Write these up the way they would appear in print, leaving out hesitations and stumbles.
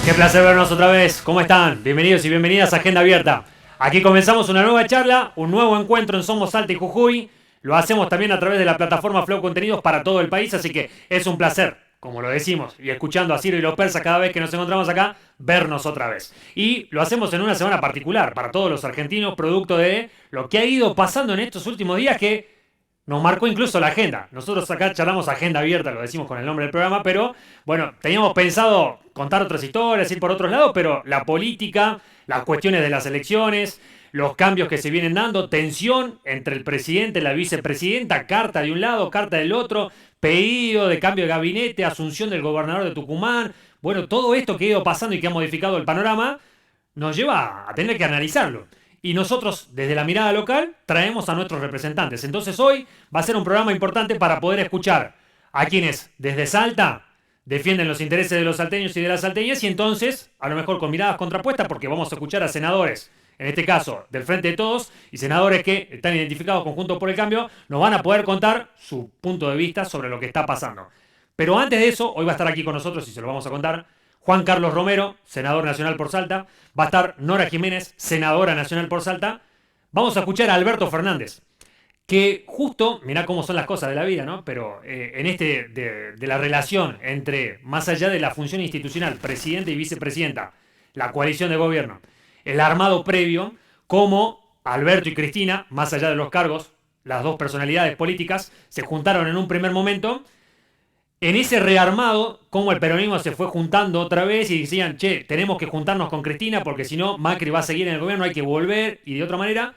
Qué placer vernos otra vez. ¿Cómo están? Bienvenidos y bienvenidas a Agenda Abierta. Aquí comenzamos una nueva charla, un nuevo encuentro en Somos Salta y Jujuy. Lo hacemos también a través de la plataforma Flow Contenidos para todo el país, así que es un placer, como lo decimos, y escuchando a Ciro y los persas cada vez que nos encontramos acá, vernos otra vez. Y lo hacemos en una semana particular para todos los argentinos, producto de lo que ha ido pasando en estos últimos días que nos marcó incluso la agenda. Nosotros acá charlamos Agenda Abierta, lo decimos con el nombre del programa, pero bueno, teníamos pensado contar otras historias, ir por otros lados, pero la política, las cuestiones de las elecciones, los cambios que se vienen dando, tensión entre el presidente y la vicepresidenta, carta de un lado, carta del otro, pedido de cambio de gabinete, asunción del gobernador de Tucumán. Bueno, todo esto que ha ido pasando y que ha modificado el panorama nos lleva a tener que analizarlo. Y nosotros, desde la mirada local, traemos a nuestros representantes. Entonces hoy va a ser un programa importante para poder escuchar a quienes desde Salta defienden los intereses de los salteños y de las salteñas, y entonces, a lo mejor con miradas contrapuestas, porque vamos a escuchar a senadores, en este caso del Frente de Todos, y senadores que están identificados con Juntos por el Cambio, nos van a poder contar su punto de vista sobre lo que está pasando. Pero antes de eso, hoy va a estar aquí con nosotros, y se lo vamos a contar, Juan Carlos Romero, senador nacional por Salta. Va a estar Nora Jiménez, senadora nacional por Salta. Vamos a escuchar a Alberto Fernández, que justo, mirá cómo son las cosas de la vida, ¿no? Pero en de la relación entre, más allá de la función institucional, presidente y vicepresidenta, la coalición de gobierno, el armado previo, como Alberto y Cristina, más allá de los cargos, las dos personalidades políticas, se juntaron en un primer momento. En ese rearmado, como el peronismo se fue juntando otra vez y decían, che, tenemos que juntarnos con Cristina porque si no, Macri va a seguir en el gobierno, hay que volver, y de otra manera,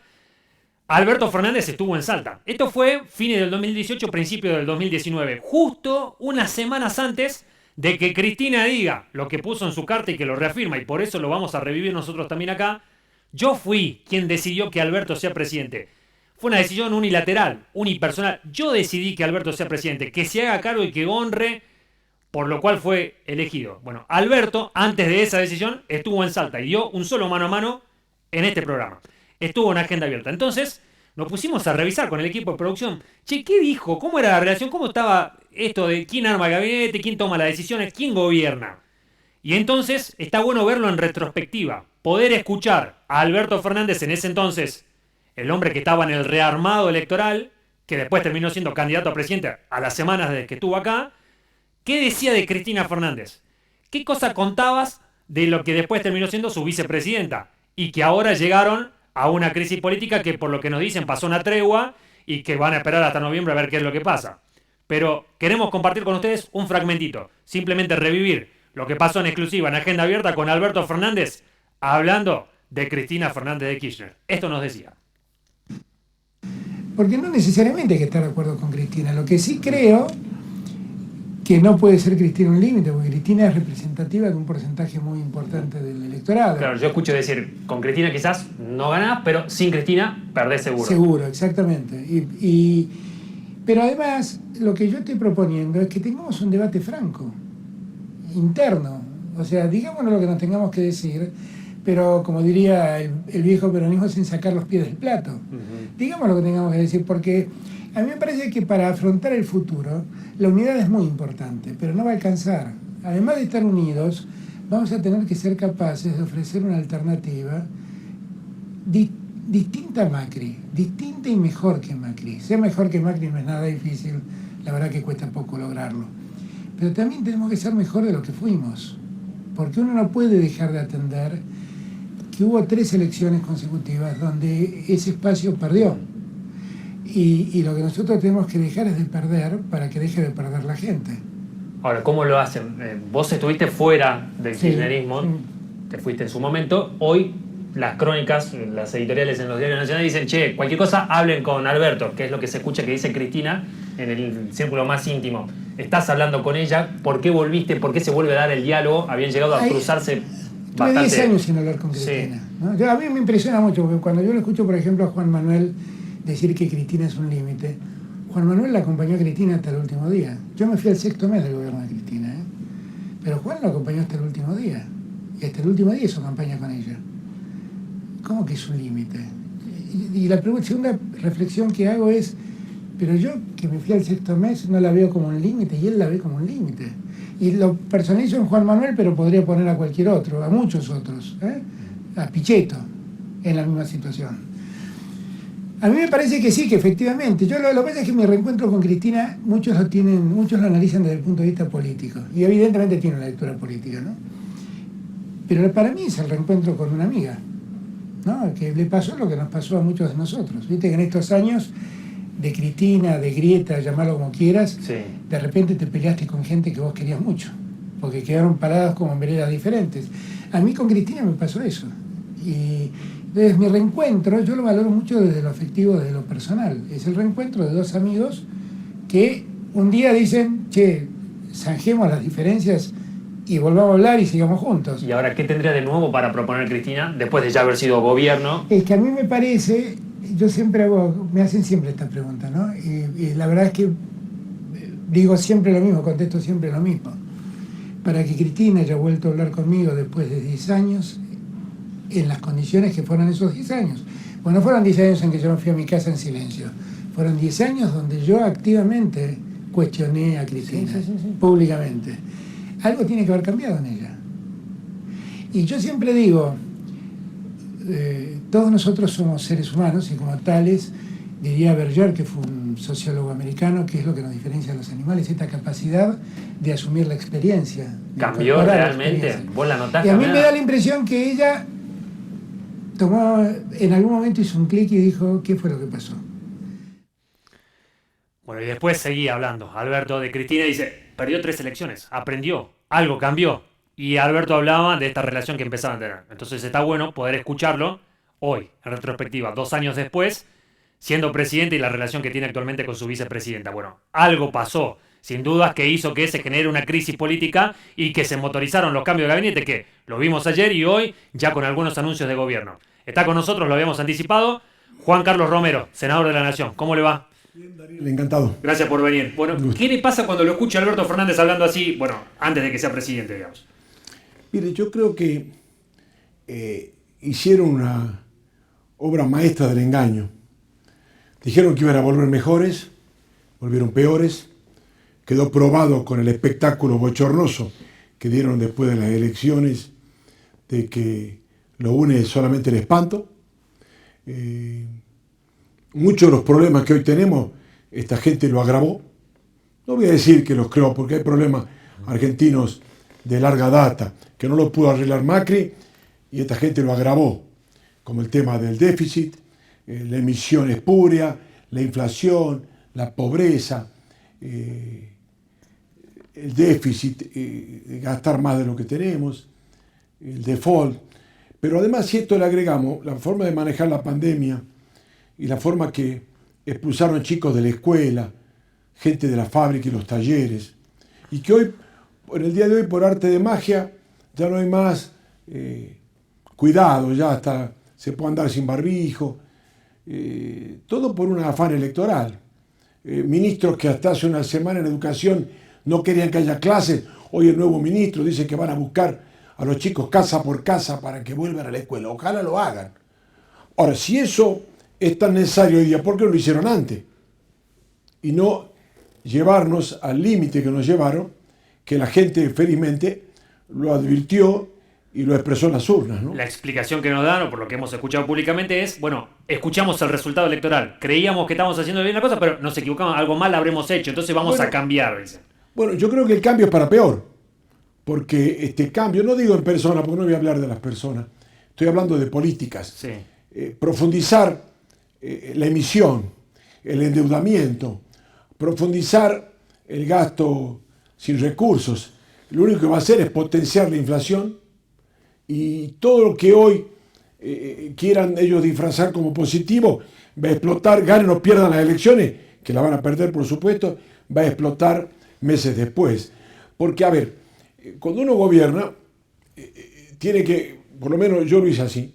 Alberto Fernández estuvo en Salta. Esto fue fines del 2018, principio del 2019, justo unas semanas antes de que Cristina diga lo que puso en su carta y que lo reafirma, y por eso lo vamos a revivir nosotros también acá. Yo fui quien decidió que Alberto sea presidente. Fue una decisión unilateral, unipersonal. Yo decidí que Alberto sea presidente, que se haga cargo y que honre, por lo cual fue elegido. Bueno, Alberto, antes de esa decisión, estuvo en Salta y dio un solo mano a mano en este programa. Estuvo en Agenda Abierta. Entonces, nos pusimos a revisar con el equipo de producción. Che, ¿qué dijo? ¿Cómo era la relación? ¿Cómo estaba esto de quién arma el gabinete? ¿Quién toma las decisiones? ¿Quién gobierna? Y entonces, está bueno verlo en retrospectiva. Poder escuchar a Alberto Fernández en ese entonces, el hombre que estaba en el rearmado electoral, que después terminó siendo candidato a presidente a las semanas desde que estuvo acá. ¿Qué decía de Cristina Fernández? ¿Qué cosa contabas de lo que después terminó siendo su vicepresidenta? Y que ahora llegaron a una crisis política que, por lo que nos dicen, pasó una tregua y que van a esperar hasta noviembre a ver qué es lo que pasa. Pero queremos compartir con ustedes un fragmentito, simplemente revivir lo que pasó en exclusiva en Agenda Abierta con Alberto Fernández hablando de Cristina Fernández de Kirchner. Esto nos decía. Porque no necesariamente hay que estar de acuerdo con Cristina. Lo que sí creo que no puede ser Cristina un límite, porque Cristina es representativa de un porcentaje muy importante del electorado. Claro, yo escucho decir, con Cristina quizás no ganás, pero sin Cristina perdés seguro. Seguro, exactamente. Pero además, lo que yo estoy proponiendo es que tengamos un debate franco, interno. O sea, digámonos lo que nos tengamos que decir, pero como diría el viejo peronismo, sin sacar los pies del plato. Digamos lo que tengamos que decir, porque a mí me parece que para afrontar el futuro, la unidad es muy importante, pero no va a alcanzar. Además de estar unidos, vamos a tener que ser capaces de ofrecer una alternativa distinta a Macri, distinta y mejor que Macri. Ser mejor que Macri no es nada difícil, la verdad que cuesta poco lograrlo. Pero también tenemos que ser mejor de lo que fuimos, porque uno no puede dejar de atender que hubo 3 elecciones consecutivas donde ese espacio perdió. Y lo que nosotros tenemos que dejar es de perder para que deje de perder la gente. Ahora, ¿cómo lo hacen? Vos estuviste fuera del kirchnerismo, te fuiste en su momento. Hoy las crónicas, las editoriales en los diarios nacionales dicen, che, cualquier cosa hablen con Alberto, que es lo que se escucha que dice Cristina en el círculo más íntimo. Estás hablando con ella, ¿por qué volviste? ¿Por qué se vuelve a dar el diálogo? Habían llegado a cruzarse bastante. Tuve 10 años sin hablar con Cristina. Sí. ¿No? A mí me impresiona mucho, porque cuando yo le escucho, por ejemplo, a Juan Manuel decir que Cristina es un límite, Juan Manuel la acompañó a Cristina hasta el último día. Yo me fui al 6º mes del gobierno de Cristina, pero Juan la acompañó hasta el último día. Y hasta el último día hizo campaña con ella. ¿Cómo que es un límite? Y la segunda reflexión que hago es, pero yo que me fui al 6º mes no la veo como un límite y él la ve como un límite. Y lo personalizo en Juan Manuel, pero podría poner a cualquier otro, a muchos otros, a Pichetto, en la misma situación. A mí me parece que sí, que efectivamente. Yo lo que pasa es que mi reencuentro con Cristina, muchos lo analizan desde el punto de vista político. Y evidentemente tiene una lectura política, ¿no? Pero para mí es el reencuentro con una amiga, ¿no? Que le pasó lo que nos pasó a muchos de nosotros. Viste que en estos años de Cristina, de grieta, llamarlo como quieras, Sí. De repente te peleaste con gente que vos querías mucho, porque quedaron paradas como en veredas diferentes. A mí con Cristina me pasó eso. Y entonces mi reencuentro, yo lo valoro mucho desde lo afectivo, desde lo personal. Es el reencuentro de dos amigos que un día dicen, che, zanjemos las diferencias y volvamos a hablar y sigamos juntos. ¿Y ahora qué tendría de nuevo para proponer Cristina, después de ya haber sido gobierno? Es que a mí me parece, yo siempre me hacen siempre esta pregunta, ¿no? Y la verdad es que digo siempre lo mismo, contesto siempre lo mismo. Para que Cristina haya vuelto a hablar conmigo después de 10 años, en las condiciones que fueron esos 10 años. Bueno, no fueron 10 años en que yo me fui a mi casa en silencio. Fueron 10 años donde yo activamente cuestioné a Cristina, sí. Públicamente. Algo tiene que haber cambiado en ella. Y yo siempre digo, todos nosotros somos seres humanos y como tales, diría Berger, que fue un sociólogo americano, que es lo que nos diferencia de los animales, esta capacidad de asumir la experiencia. ¿Cambió realmente? ¿Vos la notás? Y a mí me da la impresión que ella tomó, en algún momento hizo un clic y dijo, ¿qué fue lo que pasó? Bueno, y después seguía hablando. Alberto de Cristina dice, perdió 3 elecciones, aprendió, algo cambió. Y Alberto hablaba de esta relación que empezaban a tener. Entonces está bueno poder escucharlo hoy, en retrospectiva, 2 años después, siendo presidente y la relación que tiene actualmente con su vicepresidenta. Bueno, algo pasó, sin dudas, que hizo que se genere una crisis política y que se motorizaron los cambios de gabinete, que lo vimos ayer y hoy, ya con algunos anuncios de gobierno. Está con nosotros, lo habíamos anticipado, Juan Carlos Romero, senador de la Nación. ¿Cómo le va? Bien, Daniel, encantado. Gracias por venir. Bueno, ¿qué le pasa cuando lo escucha Alberto Fernández hablando así, bueno, antes de que sea presidente, digamos? Mire, yo creo que hicieron una obra maestra del engaño. Dijeron que iban a volver mejores, volvieron peores. Quedó probado con el espectáculo bochornoso que dieron después de las elecciones, de que lo une solamente el espanto. Muchos de los problemas que hoy tenemos, esta gente lo agravó. No voy a decir que los creó, porque hay problemas argentinos de larga data, que no los pudo arreglar Macri, y esta gente lo agravó, como el tema del déficit, la emisión espuria, la inflación, la pobreza, el déficit, gastar más de lo que tenemos, el default. Pero además, si esto le agregamos la forma de manejar la pandemia y la forma que expulsaron chicos de la escuela, gente de la fábrica y los talleres, y que hoy, en el día de hoy, por arte de magia, ya no hay más cuidado, ya hasta se puede andar sin barbijo, todo por un afán electoral. Ministros que hasta hace una semana en educación no querían que haya clases, hoy el nuevo ministro dice que van a buscar a los chicos casa por casa para que vuelvan a la escuela. Ojalá lo hagan. Ahora, si eso es tan necesario hoy día, ¿por qué no lo hicieron antes? Y no llevarnos al límite que nos llevaron, que la gente felizmente lo advirtió y lo expresó en las urnas, ¿no? La explicación que nos dan, o por lo que hemos escuchado públicamente, es, bueno, escuchamos el resultado electoral, creíamos que estábamos haciendo bien la cosa, pero nos equivocamos, algo mal habremos hecho, entonces vamos a cambiar, dicen. Bueno, yo creo que el cambio es para peor, porque este cambio, no digo en persona, porque no voy a hablar de las personas, estoy hablando de políticas. Sí. Profundizar la emisión, el endeudamiento, profundizar el gasto sin recursos, lo único que va a hacer es potenciar la inflación y todo lo que hoy quieran ellos disfrazar como positivo va a explotar, ganen o pierdan las elecciones, que la van a perder por supuesto, va a explotar meses después. Porque, a ver, cuando uno gobierna, tiene que, por lo menos yo lo hice así,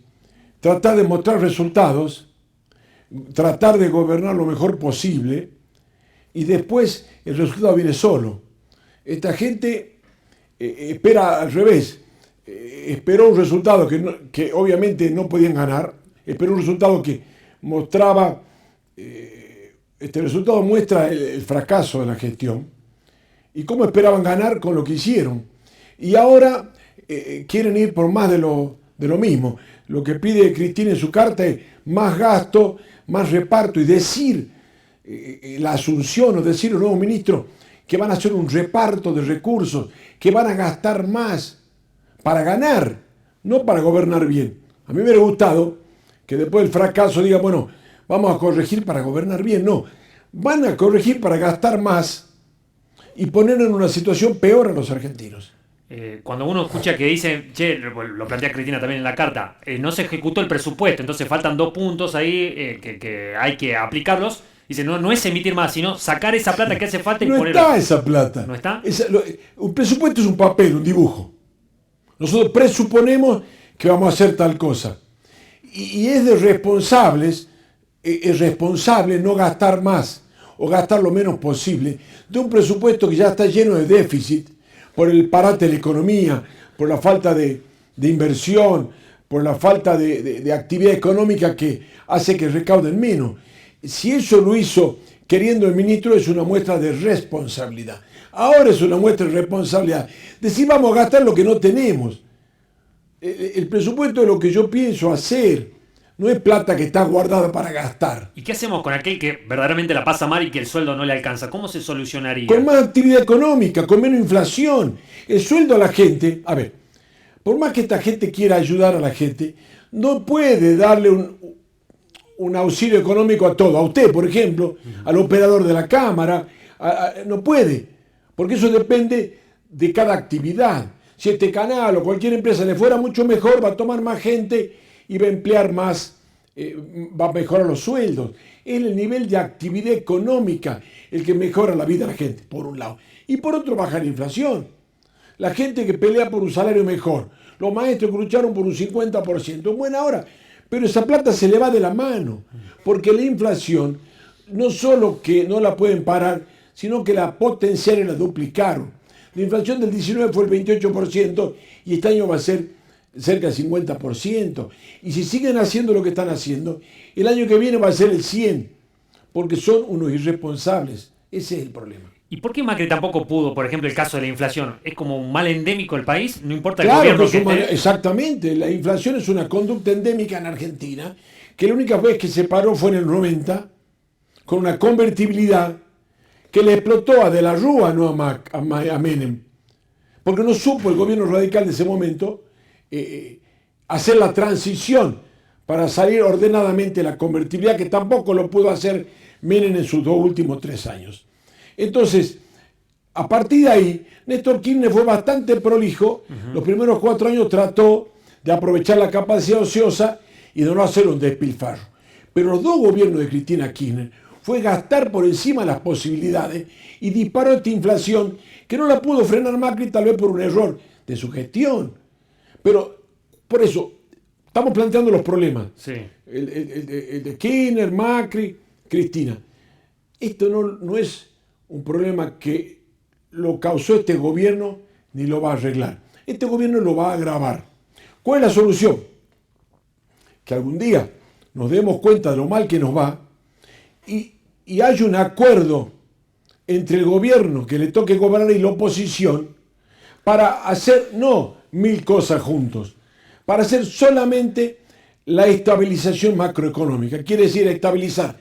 tratar de mostrar resultados, tratar de gobernar lo mejor posible y después el resultado viene solo. Esta gente espera al revés, esperó un resultado que obviamente no podían ganar, esperó un resultado que mostraba este resultado muestra el fracaso de la gestión y cómo esperaban ganar con lo que hicieron. Y ahora quieren ir por más de lo mismo. Lo que pide Cristina en su carta es más gasto, más reparto y decir la asunción o decir los nuevos ministros que van a hacer un reparto de recursos, que van a gastar más para ganar, no para gobernar bien. A mí me hubiera gustado que después del fracaso digan, bueno, vamos a corregir para gobernar bien. No, van a corregir para gastar más y poner en una situación peor a los argentinos. Cuando uno escucha que dice, che, lo plantea Cristina también en la carta, no se ejecutó el presupuesto, entonces faltan 2 puntos ahí que hay que aplicarlos. Dice, no es emitir más, sino sacar esa plata que hace falta y ponerla. No está esa plata. ¿No está? Un presupuesto es un papel, un dibujo. Nosotros presuponemos que vamos a hacer tal cosa. Y es de responsables, es responsable no gastar más o gastar lo menos posible de un presupuesto que ya está lleno de déficit por el parate de la economía, por la falta de inversión, por la falta de actividad económica que hace que recauden menos. Si eso lo hizo queriendo el ministro, es una muestra de responsabilidad. Ahora es una muestra de responsabilidad. Decir, vamos a gastar lo que no tenemos. El presupuesto es lo que yo pienso hacer. No es plata que está guardada para gastar. ¿Y qué hacemos con aquel que verdaderamente la pasa mal y que el sueldo no le alcanza? ¿Cómo se solucionaría? Con más actividad económica, con menos inflación. El sueldo a la gente, a ver, por más que esta gente quiera ayudar a la gente, no puede darle un auxilio económico a todo. A usted, por ejemplo, al operador de la cámara, no puede. Porque eso depende de cada actividad. Si este canal o cualquier empresa le fuera mucho mejor, va a tomar más gente y va a emplear más, va a mejorar los sueldos. Es el nivel de actividad económica el que mejora la vida de la gente, por un lado. Y por otro, baja la inflación. La gente que pelea por un salario mejor, los maestros que lucharon por un 50%, en buena hora. Pero esa plata se le va de la mano, porque la inflación no solo que no la pueden parar, sino que la potenciaron y la duplicaron. La inflación del 19 fue el 28% y este año va a ser cerca del 50%. Y si siguen haciendo lo que están haciendo, el año que viene va a ser el 100%, porque son unos irresponsables. Ese es el problema. ¿Y por qué Macri tampoco pudo, por ejemplo, el caso de la inflación? ¿Es como un mal endémico el país? No importa el claro gobierno que que esté. Exactamente. La inflación es una conducta endémica en Argentina, que la única vez que se paró fue en el 90, con una convertibilidad que le explotó a De la Rúa, no a Menem. Porque no supo el gobierno radical de ese momento hacer la transición para salir ordenadamente de la convertibilidad, que tampoco lo pudo hacer Menem en sus 2 últimos 3 años. Entonces, a partir de ahí, Néstor Kirchner fue bastante prolijo. Los primeros 4 años trató de aprovechar la capacidad ociosa y de no hacer un despilfarro. Pero los 2 gobiernos de Cristina Kirchner fue gastar por encima de las posibilidades y disparó esta inflación que no la pudo frenar Macri, tal vez por un error de su gestión. Pero, por eso, estamos planteando los problemas. Sí. El de Kirchner, Macri, Cristina. Esto no es un problema que lo causó este gobierno ni lo va a arreglar. Este gobierno lo va a agravar. ¿Cuál es la solución? Que algún día nos demos cuenta de lo mal que nos va y haya un acuerdo entre el gobierno que le toque gobernar y la oposición para hacer no 1000 cosas juntos, para hacer solamente la estabilización macroeconómica. Quiere decir estabilizar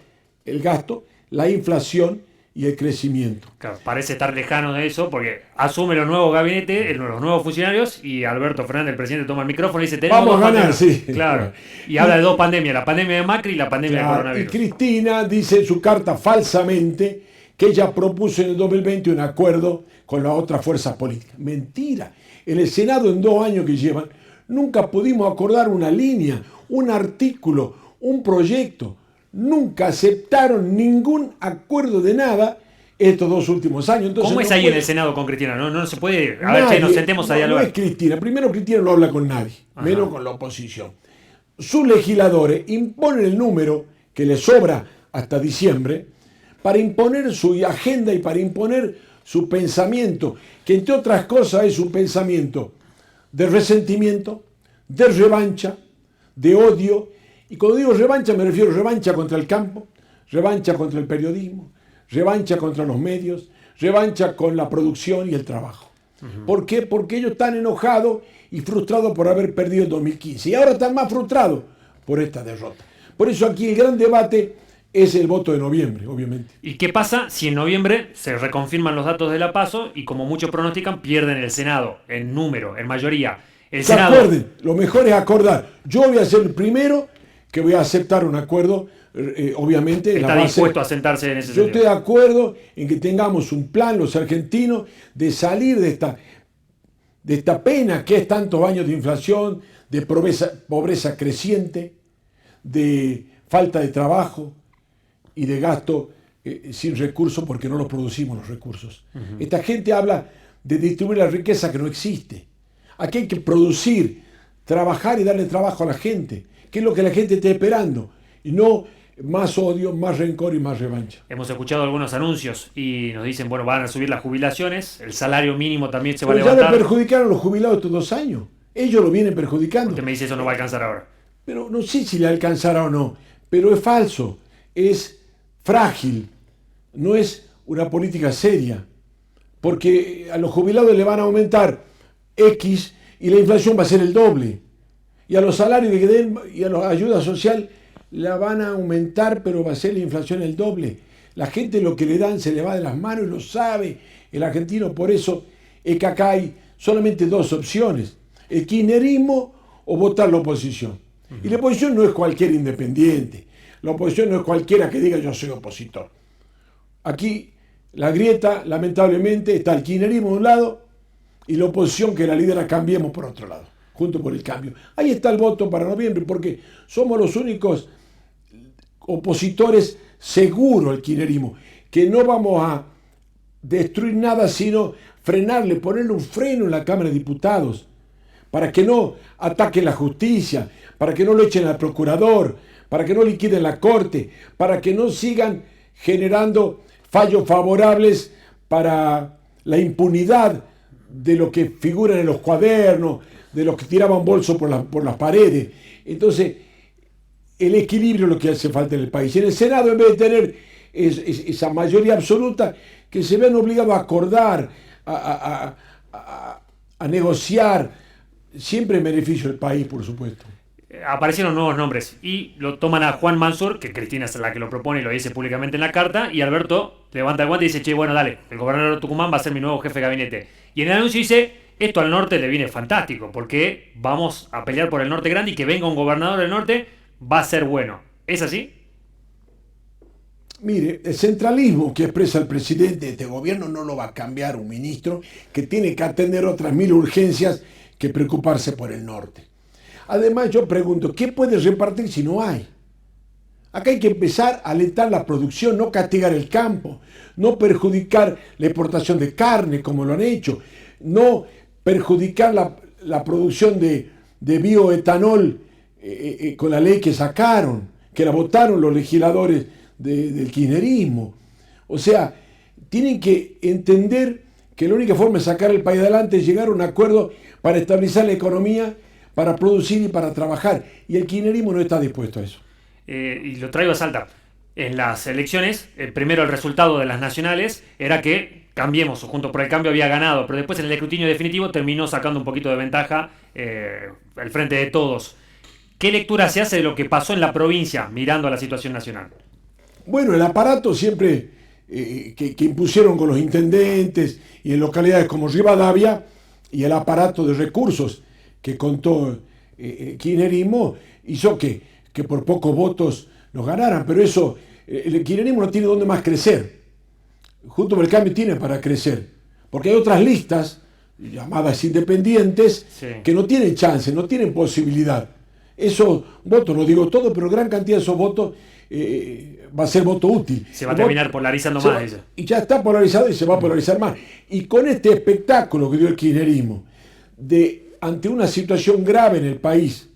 el gasto, la inflación y el crecimiento. Claro, parece estar lejano de eso porque asume los nuevos gabinetes, los nuevos funcionarios y Alberto Fernández, el presidente, toma el micrófono y dice vamos a ganar, sí. Claro. Y habla de 2 pandemias, la pandemia de Macri y la pandemia de coronavirus. Y Cristina dice en su carta falsamente que ella propuso en el 2020 un acuerdo con las otras fuerzas políticas. Mentira. En el Senado, en 2 años que llevan, nunca pudimos acordar una línea, un artículo, un proyecto. Nunca aceptaron ningún acuerdo de nada estos 2 últimos años. Entonces, ¿cómo es ahí en el Senado con Cristina? No se puede. A ver, nos sentemos a dialogar. No es Cristina. Primero, Cristina no habla con nadie, menos con la oposición. Sus legisladores imponen el número que les sobra hasta diciembre para imponer su agenda y para imponer su pensamiento, que entre otras cosas es un pensamiento de resentimiento, de revancha, de odio. Y cuando digo revancha me refiero a revancha contra el campo, revancha contra el periodismo, revancha contra los medios, revancha con la producción y el trabajo. ¿Por qué? Porque ellos están enojados y frustrados por haber perdido el 2015. Y ahora están más frustrados por esta derrota. Por eso aquí el gran debate es el voto de noviembre, obviamente. ¿Y qué pasa si en noviembre se reconfirman los datos de la PASO y, como muchos pronostican, pierden el Senado en número, en mayoría? El Senado... Acuerden, lo mejor es acordar. Yo voy a ser el primero que voy a aceptar un acuerdo, obviamente. Está dispuesto a sentarse en ese sentido. Yo estoy de acuerdo en que tengamos un plan, los argentinos, de salir de esta pena que es tantos años de inflación, de pobreza creciente, de falta de trabajo y de gasto sin recursos porque no los producimos los recursos. Esta gente habla de distribuir la riqueza que no existe. Aquí hay que producir, trabajar y darle trabajo a la gente, que es lo que la gente está esperando, y no más odio, más rencor y más revancha. Hemos escuchado algunos anuncios y nos dicen, bueno, van a subir las jubilaciones, el salario mínimo también se va a Pero levantar. ya le perjudicaron los jubilados estos 2 años. Ellos lo vienen perjudicando. Usted me dice eso no va a alcanzar ahora. Pero no sé si le alcanzará o no, pero es falso, es frágil, no es una política seria, porque a los jubilados le van a aumentar X y la inflación va a ser el doble, y a los salarios que den y a la ayuda social la van a aumentar, pero va a ser la inflación el doble. La gente lo que le dan se le va de las manos y lo sabe el argentino. Por eso es que acá hay solamente 2 opciones: el kirchnerismo o votar la oposición. Y la oposición no es cualquier independiente, la oposición no es cualquiera que diga yo soy opositor. Aquí la grieta, lamentablemente, está el kirchnerismo de un lado y la oposición que la lidera Cambiemos por otro lado, junto por el cambio. Ahí está el voto para noviembre, porque somos los únicos opositores seguros al kirchnerismo, que no vamos a destruir nada, sino frenarle, ponerle un freno en la Cámara de Diputados, para que no ataquen la justicia, para que no lo echen al procurador, para que no liquiden la Corte, para que no sigan generando fallos favorables para la impunidad de lo que figuran en los cuadernos, de los que tiraban bolsos por las paredes. Entonces, el equilibrio es lo que hace falta en el país. En el Senado, en vez de tener esa mayoría absoluta, que se vean obligados a acordar, a negociar, siempre en beneficio del país, por supuesto. Aparecieron nuevos nombres y lo toman a Juan Mansur, que Cristina es la que lo propone y lo dice públicamente en la carta, y Alberto levanta el guante y dice, che, bueno, dale, el gobernador de Tucumán va a ser mi nuevo jefe de gabinete. Y en el anuncio dice, esto al norte le viene fantástico, porque vamos a pelear por el norte grande y que venga un gobernador del norte va a ser bueno. ¿Es así? Mire, el centralismo que expresa el presidente de este gobierno no lo va a cambiar un ministro que tiene que atender otras 1000 urgencias que preocuparse por el norte. Además, yo pregunto, ¿qué puede repartir si no hay? Acá hay que empezar a alentar la producción, no castigar el campo, no perjudicar la exportación de carne como lo han hecho, no perjudicar la producción de bioetanol con la ley que sacaron, que la votaron los legisladores del kirchnerismo. O sea, tienen que entender que la única forma de sacar el país adelante es llegar a un acuerdo para estabilizar la economía, para producir y para trabajar. Y el kirchnerismo no está dispuesto a eso. Y lo traigo a Salta. En las elecciones, primero el resultado de las nacionales era que Cambiemos, o Juntos por el Cambio, había ganado, pero después en el escrutinio definitivo terminó sacando un poquito de ventaja al frente de todos. ¿Qué lectura se hace de lo que pasó en la provincia mirando a la situación nacional? Bueno, el aparato siempre que impusieron con los intendentes y en localidades como Rivadavia, y el aparato de recursos que contó el kirchnerismo, hizo que por pocos votos nos ganaran. Pero eso, el kirchnerismo no tiene dónde más crecer. Juntos por el Cambio tiene para crecer, porque hay otras listas llamadas independientes, sí, que no tienen chance, no tienen posibilidad. Esos votos, no digo todo, pero gran cantidad de esos votos va a ser voto útil. Se va a terminar polarizando más eso. Y ya está polarizado y se va a polarizar más. Y con este espectáculo que dio el kirchnerismo, ante una situación grave en el país,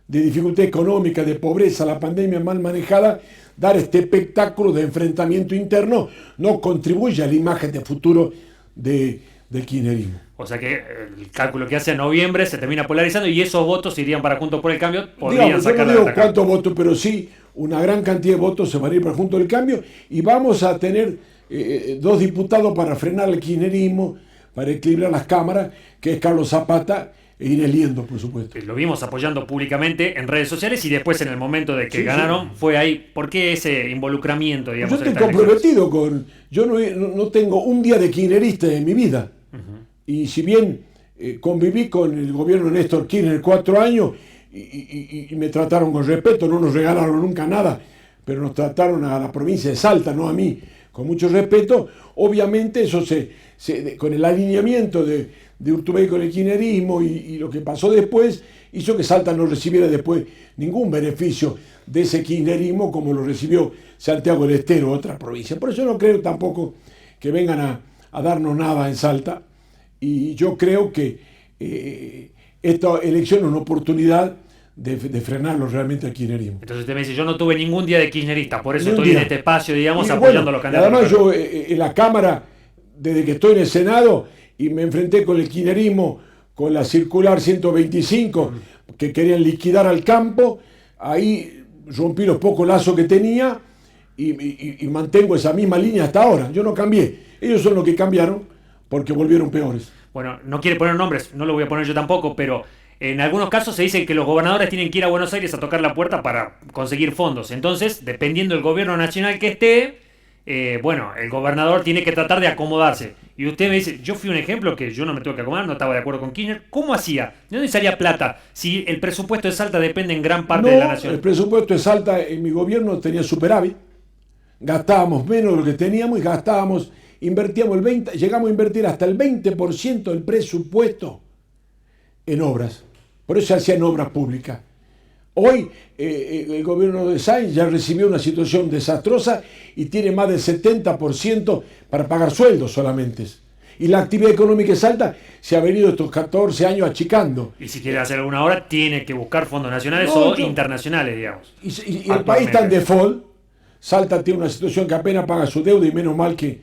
de dificultad económica, de pobreza, la pandemia mal manejada, dar este espectáculo de enfrentamiento interno no contribuye a la imagen de futuro del kirchnerismo. O sea que el cálculo que hace en noviembre se termina polarizando y esos votos irían para Juntos por el Cambio, podrían sacar yo no digo cuántos votos, pero sí una gran cantidad de votos se van a ir para Juntos del Cambio y vamos a tener 2 diputados para frenar el kirchnerismo, para equilibrar las cámaras, que es Carlos Zapata e Inés Liendo, por supuesto. Lo vimos apoyando públicamente en redes sociales y después en el momento de que ganaron fue ahí. ¿Por qué ese involucramiento, digamos? Yo estoy comprometido con... Yo no tengo un día de kirchnerista en mi vida. Y si bien conviví con el gobierno de Néstor Kirchner 4 años y me trataron con respeto, no nos regalaron nunca nada, pero nos trataron a la provincia de Salta, no a mí, con mucho respeto, obviamente eso con el alineamiento de Urtubey con el kirchnerismo y lo que pasó después, hizo que Salta no recibiera después ningún beneficio de ese kirchnerismo como lo recibió Santiago del Estero, otra provincia. Por eso no creo tampoco que vengan a darnos nada en Salta, y yo creo que esta elección es una oportunidad de frenarlo realmente al kirchnerismo. Entonces usted me dice, yo no tuve ningún día de kirchnerista, por eso estoy en este espacio, digamos, apoyando a los candidatos. Además yo en la Cámara, desde que estoy en el Senado, y me enfrenté con el kirchnerismo, con la circular 125, que querían liquidar al campo, ahí rompí los pocos lazos que tenía y mantengo esa misma línea hasta ahora. Yo no cambié, ellos son los que cambiaron porque volvieron peores. Bueno, no quiere poner nombres, no lo voy a poner yo tampoco, pero en algunos casos se dice que los gobernadores tienen que ir a Buenos Aires a tocar la puerta para conseguir fondos. Entonces, dependiendo del gobierno nacional que esté, bueno, el gobernador tiene que tratar de acomodarse. Y usted me dice, yo fui un ejemplo que yo no me tuve que acomodar, no estaba de acuerdo con Kirchner. ¿Cómo hacía? ¿De dónde salía plata? Si el presupuesto de Salta depende en gran parte de la nación. El presupuesto de Salta en mi gobierno tenía superávit. Gastábamos menos de lo que teníamos y invertíamos llegamos a invertir hasta el 20% del presupuesto en obras. Por eso se hacían obras públicas. Hoy el gobierno de Sáenz ya recibió una situación desastrosa y tiene más del 70% para pagar sueldos solamente. Y la actividad económica de Salta se ha venido estos 14 años achicando. Y si quiere hacer alguna obra, tiene que buscar fondos nacionales internacionales, digamos. Y el país está en default. Salta tiene una situación que apenas paga su deuda y menos mal que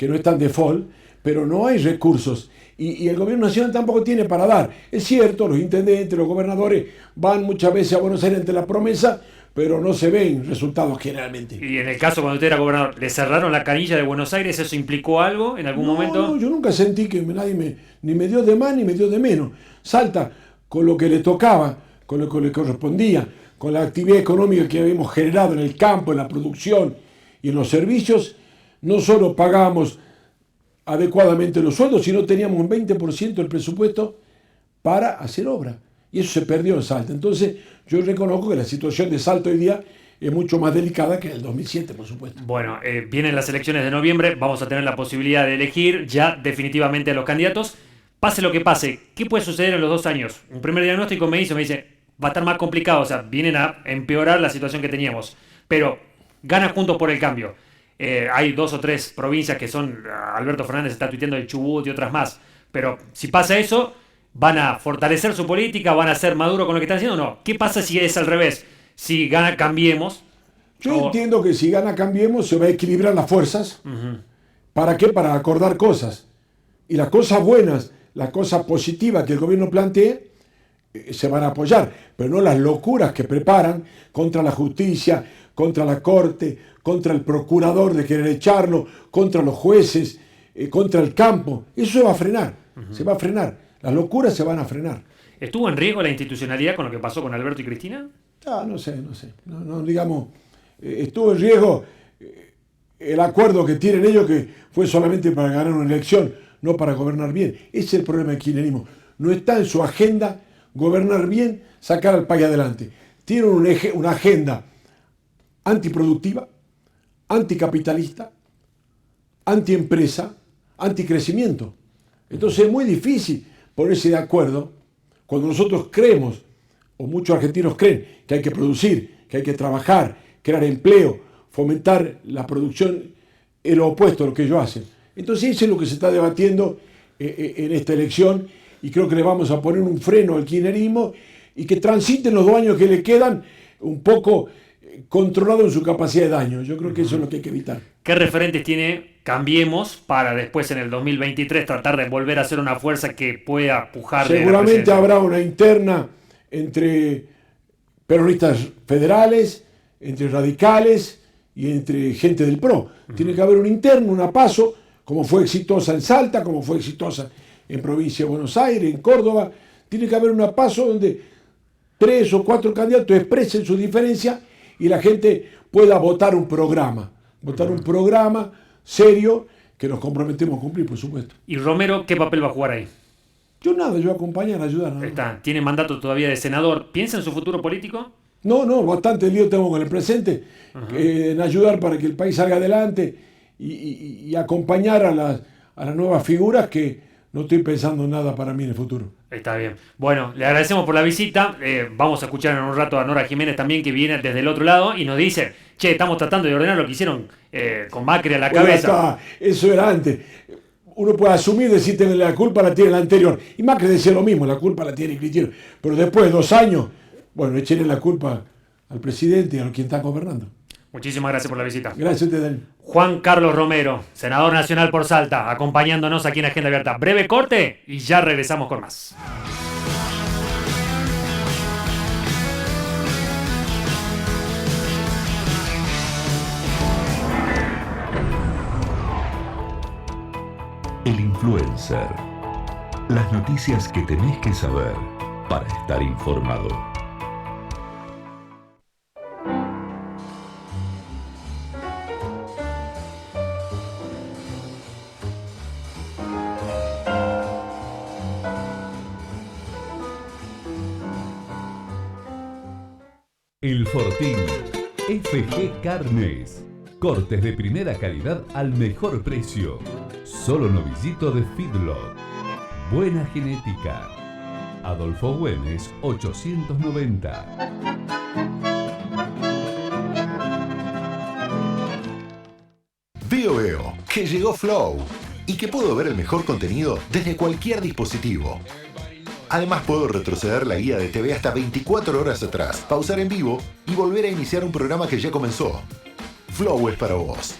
no está en default, pero no hay recursos. Y el gobierno nacional tampoco tiene para dar. Es cierto, los intendentes, los gobernadores van muchas veces a Buenos Aires ante la promesa, pero no se ven resultados generalmente. Y en el caso cuando usted era gobernador, ¿le cerraron la canilla de Buenos Aires? ¿Eso implicó algo en algún momento? No, yo nunca sentí que nadie ni me dio de más ni me dio de menos. Salta con lo que le tocaba, con lo que le correspondía, con la actividad económica que habíamos generado en el campo, en la producción y en los servicios, no solo pagábamos adecuadamente los sueldos, sino teníamos un 20% del presupuesto para hacer obra. Y eso se perdió en Salta. Entonces, yo reconozco que la situación de Salta hoy día es mucho más delicada que en el 2007, por supuesto. Bueno, vienen las elecciones de noviembre, vamos a tener la posibilidad de elegir ya definitivamente a los candidatos. Pase lo que pase, ¿qué puede suceder en los 2 años? Un primer diagnóstico me dice, va a estar más complicado, o sea, vienen a empeorar la situación que teníamos. Pero gana Juntos por el Cambio. Hay 2 o 3 provincias que son, Alberto Fernández está tuiteando el Chubut y otras más, pero si pasa eso, ¿van a fortalecer su política? ¿Van a ser maduros con lo que están haciendo o no? ¿Qué pasa si es al revés? Si gana Cambiemos. Yo entiendo que si gana Cambiemos se va a equilibrar las fuerzas. ¿Para qué? Para acordar cosas. Y las cosas buenas, las cosas positivas que el gobierno plantee, se van a apoyar, pero no las locuras que preparan contra la justicia, contra la corte, contra el procurador de querer echarlo, contra los jueces, contra el campo. Eso se va a frenar, se va a frenar. Las locuras se van a frenar. ¿Estuvo en riesgo la institucionalidad con lo que pasó con Alberto y Cristina? No sé. No, digamos, estuvo en riesgo el acuerdo que tienen ellos, que fue solamente para ganar una elección, no para gobernar bien. Ese es el problema del kirchnerismo. No está en su agenda gobernar bien, sacar al país adelante. Tienen una agenda antiproductiva, anticapitalista, antiempresa, anticrecimiento. Entonces es muy difícil ponerse de acuerdo cuando nosotros creemos, o muchos argentinos creen, que hay que producir, que hay que trabajar, crear empleo, fomentar la producción, es lo opuesto a lo que ellos hacen. Entonces eso es lo que se está debatiendo en esta elección, y creo que le vamos a poner un freno al kirchnerismo y que transiten los 2 años que le quedan un poco controlado en su capacidad de daño. Yo creo que eso es lo que hay que evitar. ¿Qué referentes tiene Cambiemos para después en el 2023 tratar de volver a ser una fuerza que pueda pujar? Seguramente habrá una interna entre peronistas federales, entre radicales y entre gente del PRO. Tiene que haber un interno, una PASO, como fue exitosa en Salta, como fue exitosa en Provincia de Buenos Aires, en Córdoba. Tiene que haber una PASO donde 3 o 4 candidatos expresen su diferencia y la gente pueda votar un programa serio que nos comprometemos a cumplir, por supuesto. ¿Y Romero qué papel va a jugar ahí? Yo acompañar, ayudar. ¿No? Tiene mandato todavía de senador. ¿Piensa en su futuro político? No, bastante lío tengo con el presente, en ayudar para que el país salga adelante y acompañar a las nuevas figuras que no estoy pensando en nada para mí en el futuro. Está bien. Bueno, le agradecemos por la visita. Vamos a escuchar en un rato a Nora Jiménez también, que viene desde el otro lado y nos dice, che, estamos tratando de ordenar lo que hicieron con Macri a la cabeza. Eso era antes. Uno puede asumir, decir que la culpa la tiene el anterior. Y Macri decía lo mismo, la culpa la tiene Cristina. Pero después de 2 años, bueno, échenle la culpa al presidente y a quien está gobernando. Muchísimas gracias por la visita. Gracias a usted, Daniel. Juan Carlos Romero, senador nacional por Salta, acompañándonos aquí en Agenda Abierta. Breve corte y ya regresamos con más. El influencer. Las noticias que tenés que saber para estar informado. El Fortín. FG Carnes. Cortes de primera calidad al mejor precio. Solo novillito de feedlot. Buena genética. Adolfo Güemes 890. Veo que llegó Flow y que puedo ver el mejor contenido desde cualquier dispositivo. Además puedo retroceder la guía de TV hasta 24 horas atrás, pausar en vivo y volver a iniciar un programa que ya comenzó. Flow es para vos.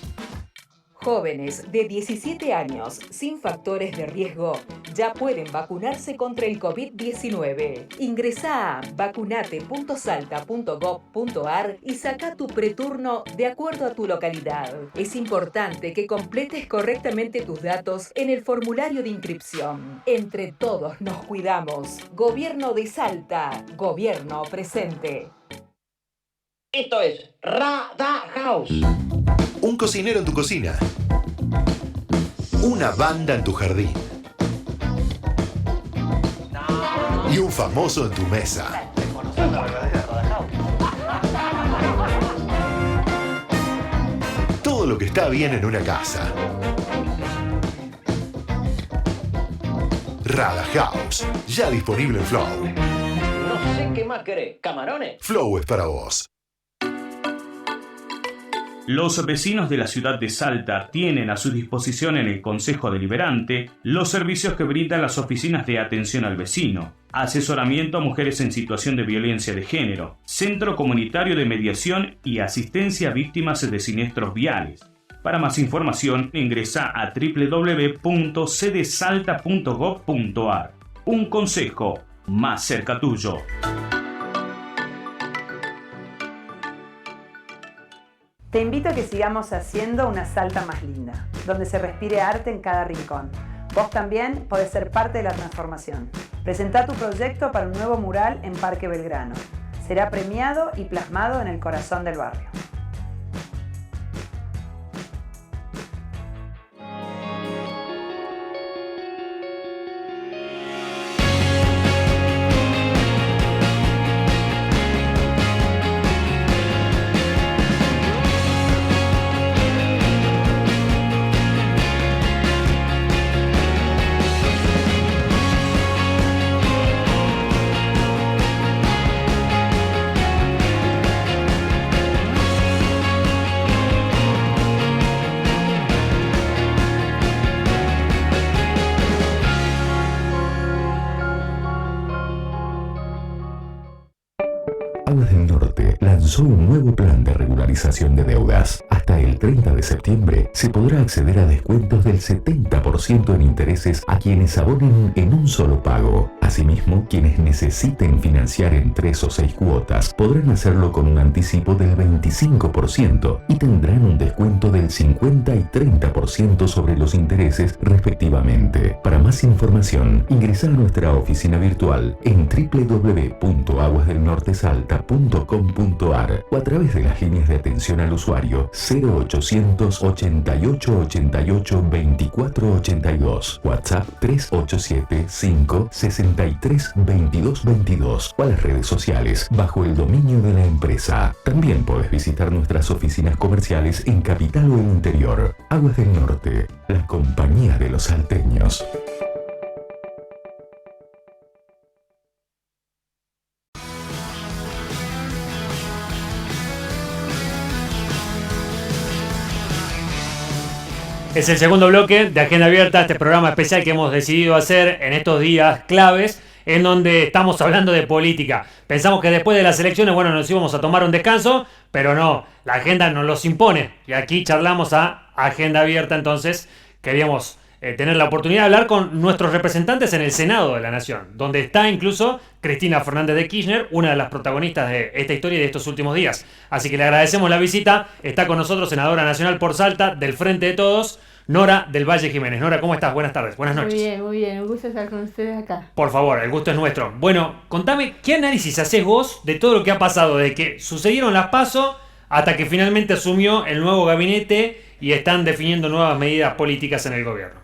Jóvenes de 17 años sin factores de riesgo ya pueden vacunarse contra el COVID-19. Ingresá a vacunate.salta.gov.ar y saca tu preturno de acuerdo a tu localidad. Es importante que completes correctamente tus datos en el formulario de inscripción. Entre todos nos cuidamos. Gobierno de Salta. Gobierno presente. Esto es Rada House. Un cocinero en tu cocina. Una banda en tu jardín. Y un famoso en tu mesa. Todo lo que está bien en una casa. Rada House. Ya disponible en Flow. No sé qué más querés. ¿Camarones? Flow es para vos. Los vecinos de la ciudad de Salta tienen a su disposición en el Consejo Deliberante los servicios que brindan las oficinas de atención al vecino, asesoramiento a mujeres en situación de violencia de género, centro comunitario de mediación y asistencia a víctimas de siniestros viales. Para más información, ingresa a www.cdsalta.gov.ar. Un consejo más cerca tuyo. Te invito a que sigamos haciendo una Salta más linda, donde se respire arte en cada rincón. Vos también podés ser parte de la transformación. Presentá tu proyecto para un nuevo mural en Parque Belgrano. Será premiado y plasmado en el corazón del barrio. Aguas del Norte lanzó un nuevo plan de regularización de deudas. Hasta hasta el 30 de septiembre se podrá acceder a descuentos del 70% en intereses a quienes abonen en un solo pago. Asimismo, quienes necesiten financiar en 3 o 6 cuotas podrán hacerlo con un anticipo del 25% y tendrán un descuento del 50 y 30% sobre los intereses respectivamente. Para más información, ingresa a nuestra oficina virtual en www.aguasdelnortesalta.com.ar o a través de las líneas de atención al usuario 0800 88 88 24 82, WhatsApp 387 5 63 22 22 o a las redes sociales bajo el dominio de la empresa. También podés visitar nuestras oficinas comerciales en Capital o en Interior. Aguas del Norte, la compañía de los salteños. Es el segundo bloque de Agenda Abierta, este programa especial que hemos decidido hacer en estos días claves, en donde estamos hablando de política. Pensamos que después de las elecciones, bueno, nos íbamos a tomar un descanso, pero no, la agenda nos los impone. Y aquí charlamos a Agenda Abierta, entonces queríamos tener la oportunidad de hablar con nuestros representantes en el Senado de la Nación, donde está incluso Cristina Fernández de Kirchner, una de las protagonistas de esta historia y de estos últimos días. Así que le agradecemos la visita. Está con nosotros, senadora nacional por Salta, del Frente de Todos, Nora del Valle Jiménez. Nora, ¿cómo estás? Buenas tardes, buenas noches. Muy bien, un gusto estar con ustedes acá. Por favor, el gusto es nuestro. Bueno, contame, ¿qué análisis haces vos de todo lo que ha pasado, de que sucedieron las PASO hasta que finalmente asumió el nuevo gabinete y están definiendo nuevas medidas políticas en el gobierno?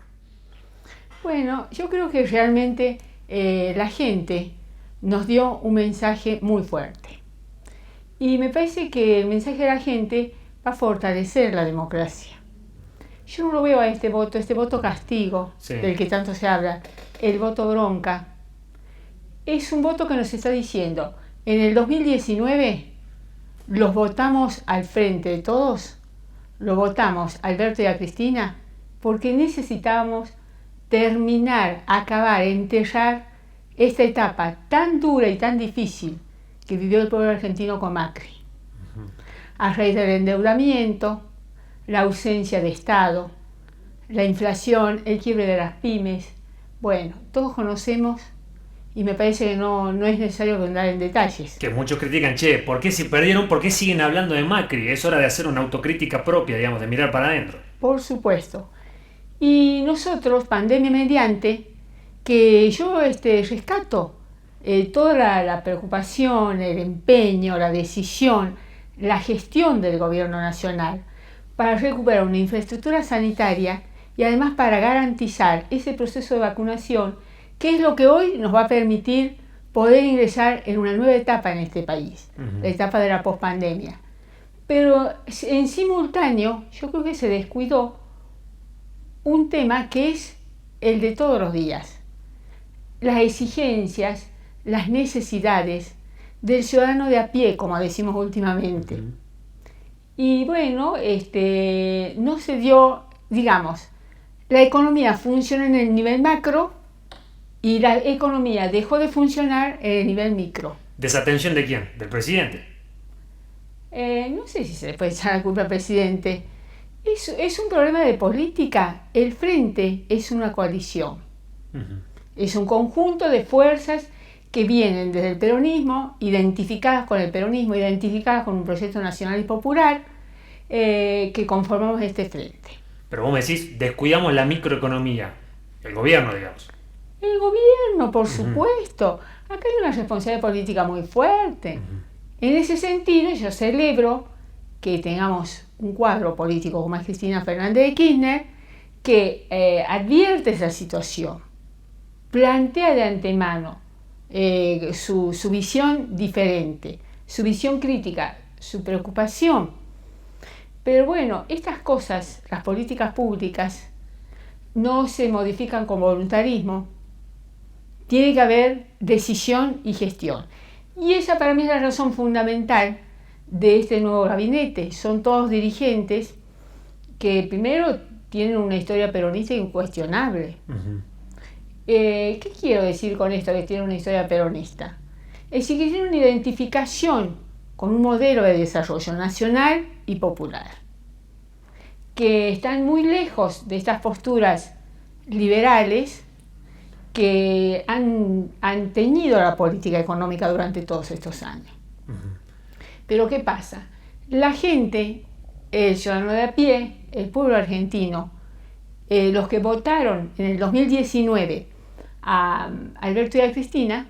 Bueno, yo creo que realmente la gente nos dio un mensaje muy fuerte. Y me parece que el mensaje de la gente va a fortalecer la democracia. Yo no lo veo a este voto castigo, sí, del que tanto se habla, el voto bronca. Es un voto que nos está diciendo, en el 2019 los votamos al Frente de Todos, lo votamos a Alberto y a Cristina, porque necesitábamos terminar, acabar, enterrar esta etapa tan dura y tan difícil que vivió el pueblo argentino con Macri. A raíz del endeudamiento, la ausencia de Estado, la inflación, el quiebre de las pymes. Bueno, todos conocemos y me parece que no es necesario andar en detalles. Que muchos critican, che, ¿por qué si perdieron? ¿Por qué siguen hablando de Macri? Es hora de hacer una autocrítica propia, digamos, de mirar para adentro. Por supuesto. Y nosotros, pandemia mediante, que yo rescato toda la preocupación, el empeño, la decisión, la gestión del gobierno nacional para recuperar una infraestructura sanitaria y además para garantizar ese proceso de vacunación, que es lo que hoy nos va a permitir poder ingresar en una nueva etapa en este país, la etapa de la pospandemia. Pero en simultáneo, yo creo que se descuidó un tema que es el de todos los días, las exigencias, las necesidades del ciudadano de a pie, como decimos últimamente. Y bueno, no se dio, digamos, la economía funciona en el nivel macro y la economía dejó de funcionar en el nivel micro. ¿Desatención de quién? ¿Del presidente? No sé si se le puede echar la culpa al presidente. Es un problema de política. El Frente es una coalición. Es un conjunto de fuerzas que vienen desde el peronismo, identificadas con el peronismo, identificadas con un proyecto nacional y popular, que conformamos este frente. Pero vos me decís, descuidamos la microeconomía, el gobierno, digamos. El gobierno, por supuesto. Acá hay una responsabilidad política muy fuerte. En ese sentido, yo celebro que tengamos un cuadro político como es Cristina Fernández de Kirchner, que advierte esa situación, plantea de antemano su visión diferente, su visión crítica, su preocupación. Pero bueno, estas cosas, las políticas públicas, no se modifican con voluntarismo. Tiene que haber decisión y gestión. Y esa para mí es la razón fundamental de este nuevo gabinete. Son todos dirigentes que primero tienen una historia peronista incuestionable. ¿Qué quiero decir con esto que tiene una historia peronista? Es decir, que tiene una identificación con un modelo de desarrollo nacional y popular. que están muy lejos de estas posturas liberales que han teñido la política económica durante todos estos años. Pero ¿qué pasa? La gente, el ciudadano de a pie, el pueblo argentino, los que votaron en el 2019 a Alberto y a Cristina,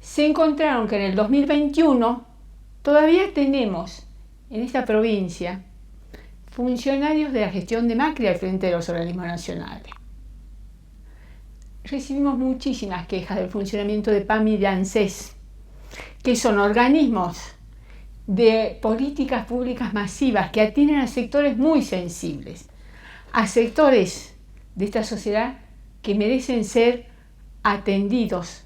se encontraron que en el 2021 todavía tenemos en esta provincia funcionarios de la gestión de Macri al frente de los organismos nacionales. Recibimos muchísimas quejas del funcionamiento de PAMI y de ANSES, que son organismos de políticas públicas masivas que atienden a sectores muy sensibles, a sectores de esta sociedad que merecen ser atendidos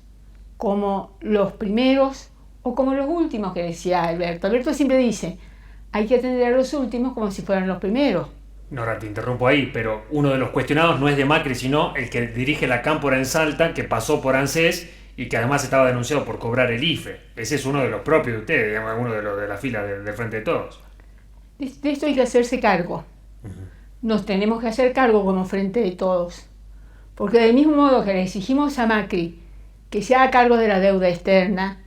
como los primeros o como los últimos, que decía Alberto. Alberto siempre dice, hay que atender a los últimos como si fueran los primeros. Nora, te interrumpo ahí, pero uno de los cuestionados no es de Macri, sino el que dirige la Cámpora en Salta, que pasó por ANSES y que además estaba denunciado por cobrar el IFE. Ese es uno de los propios de ustedes, digamos, uno de los de la fila del Frente de Todos. De esto hay que hacerse cargo. Nos tenemos que hacer cargo como Frente de Todos. Porque del mismo modo que le exigimos a Macri que se haga cargo de la deuda externa,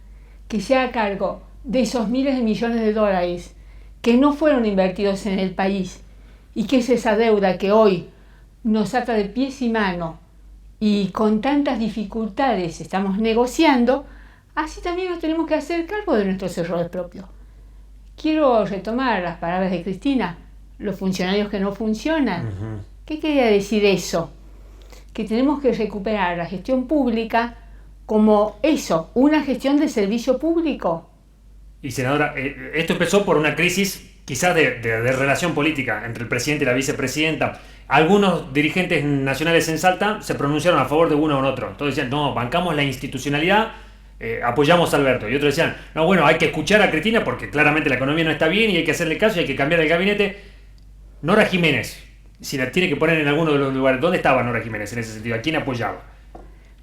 que se haga cargo de esos miles de millones de dólares que no fueron invertidos en el país, y que es esa deuda que hoy nos ata de pies y manos y con tantas dificultades estamos negociando, así también nos tenemos que hacer cargo de nuestros errores propios. Quiero retomar las palabras de Cristina, los funcionarios que no funcionan. ¿Qué quería decir eso? Que tenemos que recuperar la gestión pública como eso, una gestión de servicio público. Y senadora, esto empezó por una crisis quizás de relación política entre el presidente y la vicepresidenta. Algunos dirigentes nacionales en Salta se pronunciaron a favor de uno o otro. Todos decían, no, bancamos la institucionalidad, apoyamos a Alberto. Y otros decían, no, bueno, hay que escuchar a Cristina porque claramente la economía no está bien y hay que hacerle caso y hay que cambiar el gabinete. Nora Jiménez, si la tiene que poner en alguno de los lugares, ¿dónde estaba Nora Jiménez en ese sentido? ¿A quién apoyaba?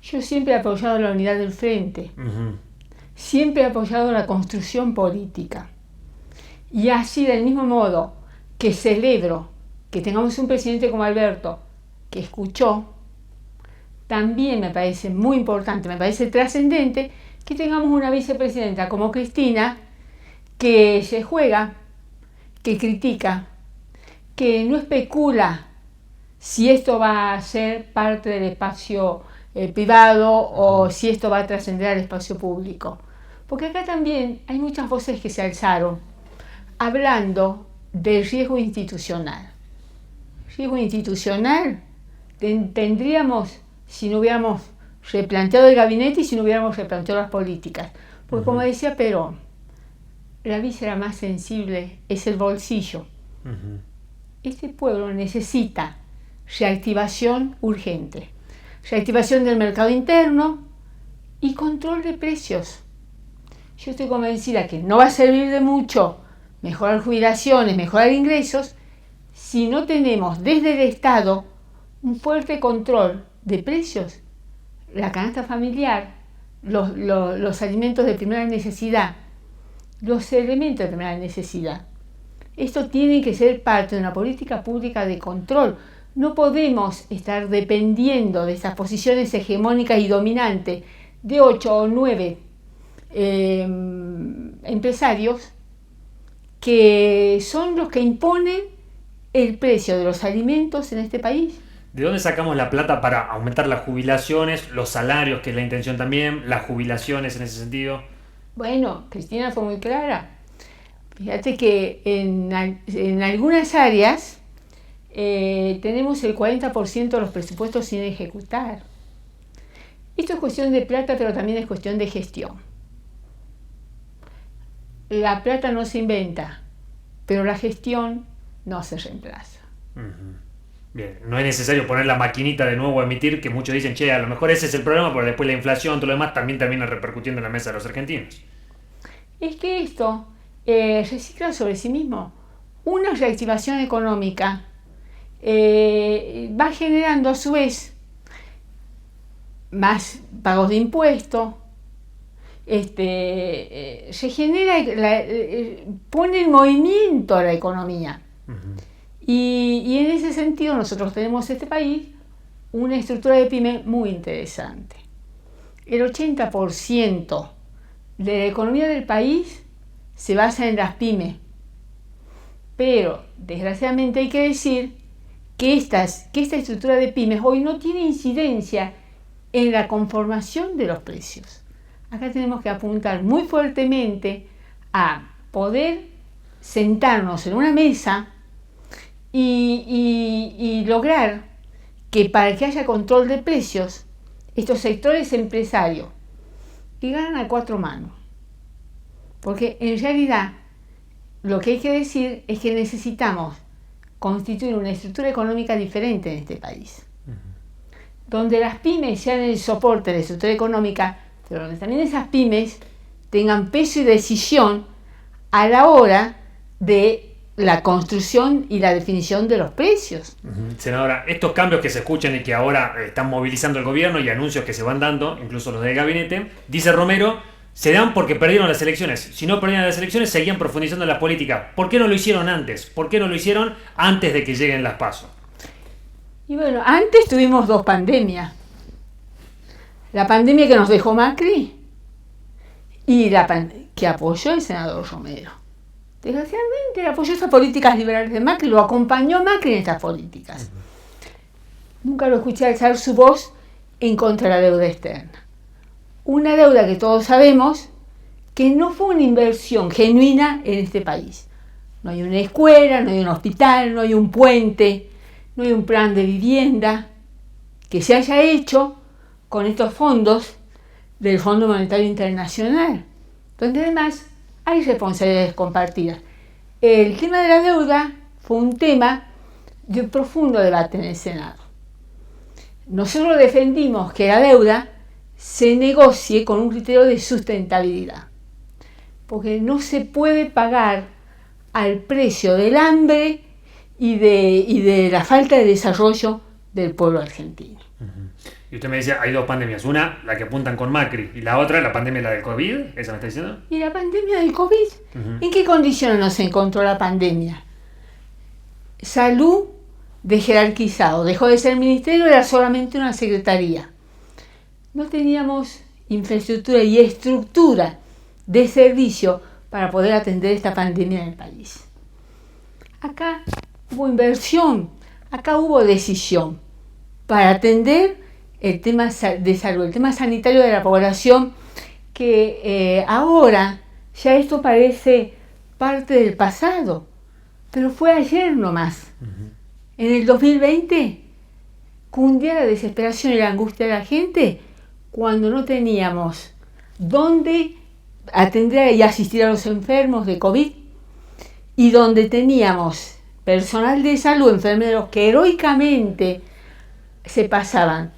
Yo siempre he apoyado la unidad del frente. Siempre he apoyado la construcción política. Y así, del mismo modo que celebro que tengamos un presidente como Alberto, que escuchó, también me parece muy importante, me parece trascendente que tengamos una vicepresidenta como Cristina, que se juega, que critica, que no especula si esto va a ser parte del espacio privado o si esto va a trascender al espacio público. Porque acá también hay muchas voces que se alzaron hablando del riesgo institucional. Riesgo institucional tendríamos si no hubiéramos replanteado el gabinete y si no hubiéramos replanteado las políticas. Porque como decía Perón, la víscera más sensible es el bolsillo. Este pueblo necesita reactivación urgente, reactivación del mercado interno y control de precios. Yo estoy convencida que no va a servir de mucho mejorar jubilaciones, mejorar ingresos, si no tenemos desde el Estado un fuerte control de precios, la canasta familiar, los alimentos de primera necesidad, los elementos de primera necesidad. Esto tiene que ser parte de una política pública de control. No podemos estar dependiendo de esas posiciones hegemónicas y dominantes de 8 o 9 empresarios que son los que imponen el precio de los alimentos en este país. ¿De dónde sacamos la plata para aumentar las jubilaciones, los salarios, que es la intención también, las jubilaciones en ese sentido? Bueno, Cristina fue muy clara. Fíjate que en algunas áreas tenemos el 40% de los presupuestos sin ejecutar. Esto es cuestión de plata, pero también es cuestión de gestión. La plata no se inventa, pero la gestión no se reemplaza. Bien, no es necesario poner la maquinita de nuevo a emitir, que muchos dicen, che, a lo mejor ese es el problema, pero después la inflación, todo lo demás, también termina repercutiendo en la mesa de los argentinos. Es que esto recicla sobre sí mismo. Una reactivación económica va generando a su vez más pagos de impuestos, se genera, pone en movimiento la economía. Y en ese sentido nosotros tenemos en este país una estructura de pyme muy interesante. El 80% de la economía del país se basa en las pymes. Pero, desgraciadamente, hay que decir que esta estructura de pymes hoy no tiene incidencia en la conformación de los precios. Acá tenemos que apuntar muy fuertemente a poder sentarnos en una mesa y lograr que para que haya control de precios, estos sectores empresarios que ganan a cuatro manos. Porque en realidad lo que hay que decir es que necesitamos constituir una estructura económica diferente en este país. Donde las pymes sean el soporte de la estructura económica, pero donde también esas pymes tengan peso y decisión a la hora de la construcción y la definición de los precios. Senadora, estos cambios que se escuchan y que ahora están movilizando el gobierno y anuncios que se van dando, incluso los del gabinete, dice Romero, se dan porque perdieron las elecciones. Si no perdían las elecciones, seguían profundizando en la política. ¿Por qué no lo hicieron antes? ¿Por qué no lo hicieron antes de que lleguen las PASO? Y bueno, antes tuvimos dos pandemias. La pandemia que nos dejó Macri y la que apoyó el senador Romero. Desgraciadamente apoyó esas políticas liberales de Macri, lo acompañó Macri en estas políticas. Nunca lo escuché alzar su voz en contra de la deuda externa. Una deuda que todos sabemos que no fue una inversión genuina en este país. No hay una escuela, no hay un hospital, no hay un puente, no hay un plan de vivienda que se haya hecho con estos fondos del Fondo Monetario Internacional, donde además hay responsabilidades compartidas. El tema de la deuda fue un tema de profundo debate en el Senado. Nosotros defendimos que la deuda se negocie con un criterio de sustentabilidad, porque no se puede pagar al precio del hambre y de la falta de desarrollo del pueblo argentino. Y usted me decía, hay dos pandemias. Una, la que apuntan con Macri, y la otra, la pandemia, la del COVID. ¿Esa me está diciendo? ¿Y la pandemia del COVID? ¿En qué condiciones nos encontró la pandemia? Salud desjerarquizado. Dejó de ser ministerio, era solamente una secretaría. No teníamos infraestructura y estructura de servicio para poder atender esta pandemia en el país. Acá hubo inversión, acá hubo decisión para atender el tema de salud, el tema sanitario de la población, que ahora ya esto parece parte del pasado, pero fue ayer nomás. En el 2020 cundía la desesperación y la angustia de la gente cuando no teníamos dónde atender y asistir a los enfermos de COVID y donde teníamos personal de salud, enfermeros que heroicamente se pasaban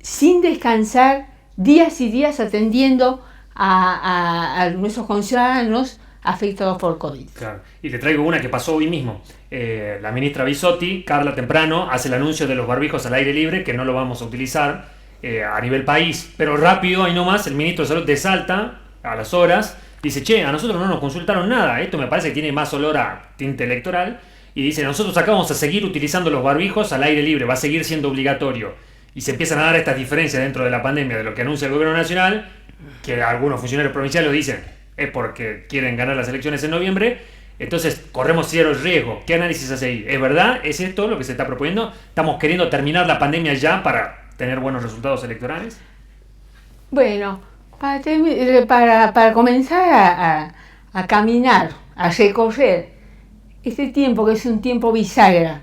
sin descansar días y días atendiendo a nuestros conciudadanos afectados por COVID. Claro. Y le traigo una que pasó hoy mismo. La ministra Bisotti, Carla Temprano, hace el anuncio de los barbijos al aire libre, que no lo vamos a utilizar a nivel país, pero rápido, ahí nomás, el ministro de Salud de Salta, a las horas, dice, che, a nosotros no nos consultaron nada, esto me parece que tiene más olor a tinte electoral, y dice, nosotros acá vamos a seguir utilizando los barbijos al aire libre, va a seguir siendo obligatorio. Y se empiezan a dar estas diferencias dentro de la pandemia de lo que anuncia el gobierno nacional, que algunos funcionarios provinciales lo dicen, es porque quieren ganar las elecciones en noviembre, entonces corremos cierto riesgo. ¿Qué análisis hace ahí? ¿Es verdad? ¿Es esto lo que se está proponiendo? ¿Estamos queriendo terminar la pandemia ya para tener buenos resultados electorales? Bueno, para comenzar a caminar, a recorrer este tiempo que es un tiempo bisagra,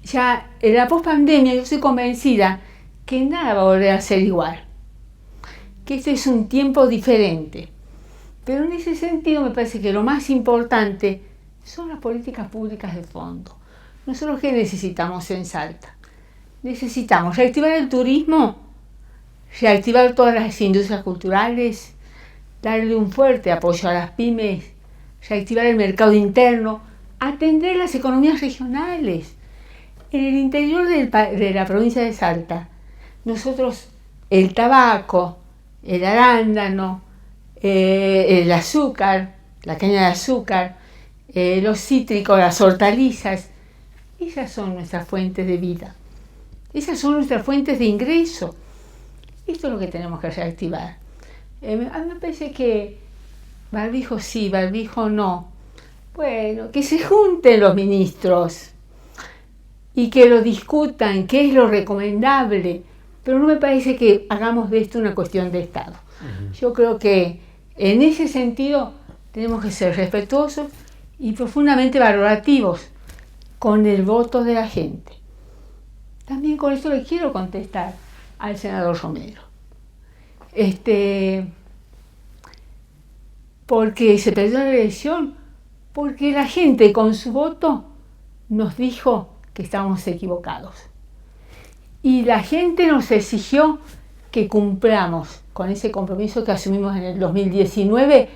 ya en la pospandemia yo estoy convencida que nada va a volver a ser igual, que este es un tiempo diferente, pero en ese sentido me parece que lo más importante son las políticas públicas de fondo. Nosotros, ¿qué necesitamos en Salta? Necesitamos reactivar el turismo, reactivar todas las industrias culturales, darle un fuerte apoyo a las pymes, reactivar el mercado interno, atender las economías regionales. En el interior de la provincia de Salta, nosotros el tabaco, el arándano, el azúcar, la caña de azúcar, los cítricos, las hortalizas, esas son nuestras fuentes de vida. Esas son nuestras fuentes de ingreso. Esto es lo que tenemos que reactivar. A mí me parece que barbijo sí, barbijo no. Bueno, que se junten los ministros y que lo discutan, qué es lo recomendable. Pero no me parece que hagamos de esto una cuestión de Estado. Yo creo que en ese sentido tenemos que ser respetuosos y profundamente valorativos con el voto de la gente. También con esto le quiero contestar al senador Romero. Porque se perdió la elección, porque la gente con su voto nos dijo que estábamos equivocados. Y la gente nos exigió que cumplamos con ese compromiso que asumimos en el 2019,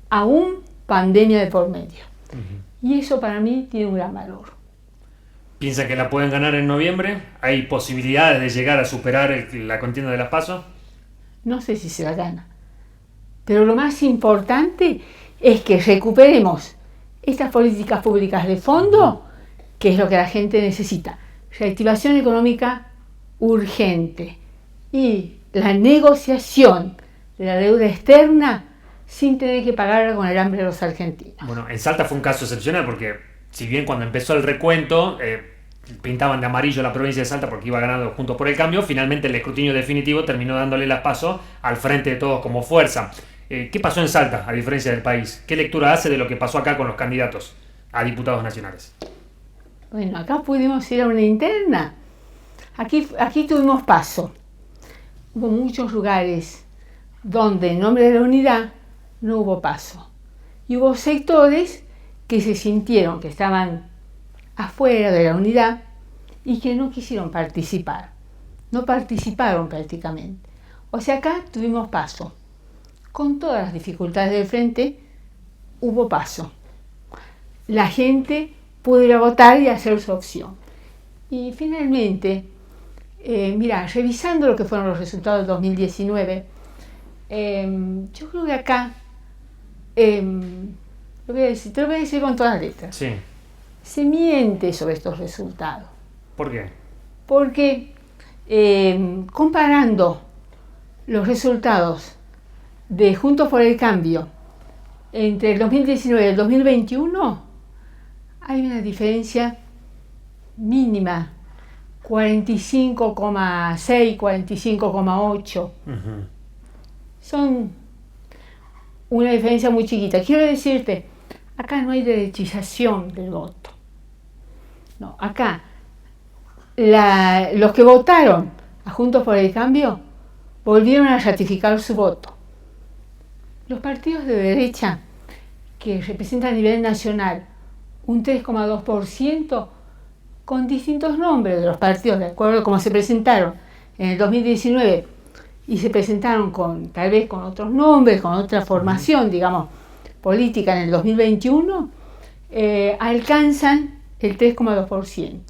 aún pandemia de por medio. Y eso para mí tiene un gran valor. ¿Piensa que la pueden ganar en noviembre? ¿Hay posibilidades de llegar a superar la contienda de las PASO? No sé si se la gana. Pero lo más importante es que recuperemos estas políticas públicas de fondo, que es lo que la gente necesita. Reactivación económica urgente y la negociación de la deuda externa sin tener que pagarla con el hambre de los argentinos. Bueno, en Salta fue un caso excepcional porque si bien cuando empezó el recuento pintaban de amarillo la provincia de Salta porque iba ganando Juntos por el Cambio, finalmente el escrutinio definitivo terminó dándole las PASO al Frente de Todos como fuerza. ¿Qué pasó en Salta, a diferencia del país? ¿Qué lectura hace de lo que pasó acá con los candidatos a diputados nacionales? Bueno, acá pudimos ir a una interna. Aquí tuvimos PASO. Hubo muchos lugares donde en nombre de la unidad no hubo PASO. Y hubo sectores que se sintieron que estaban afuera de la unidad y que no quisieron participar. No participaron prácticamente. O sea, acá tuvimos PASO. Con todas las dificultades del frente, hubo PASO. La gente pudo ir a votar y hacer su opción. Y finalmente, revisando lo que fueron los resultados del 2019, yo creo que acá, te lo voy a decir con todas las letras, sí. Se miente sobre estos resultados. ¿Por qué? Porque comparando los resultados de Juntos por el Cambio entre el 2019 y el 2021, hay una diferencia mínima, 45,6, 45,8. Son una diferencia muy chiquita. Quiero decirte, acá no hay derechización del voto. No, acá los que votaron a Juntos por el Cambio volvieron a ratificar su voto. Los partidos de derecha, que representan a nivel nacional un 3,2%, con distintos nombres de los partidos, de acuerdo a cómo se presentaron en el 2019, y se presentaron tal vez con otros nombres, con otra formación, digamos, política en el 2021, alcanzan el 3,2%.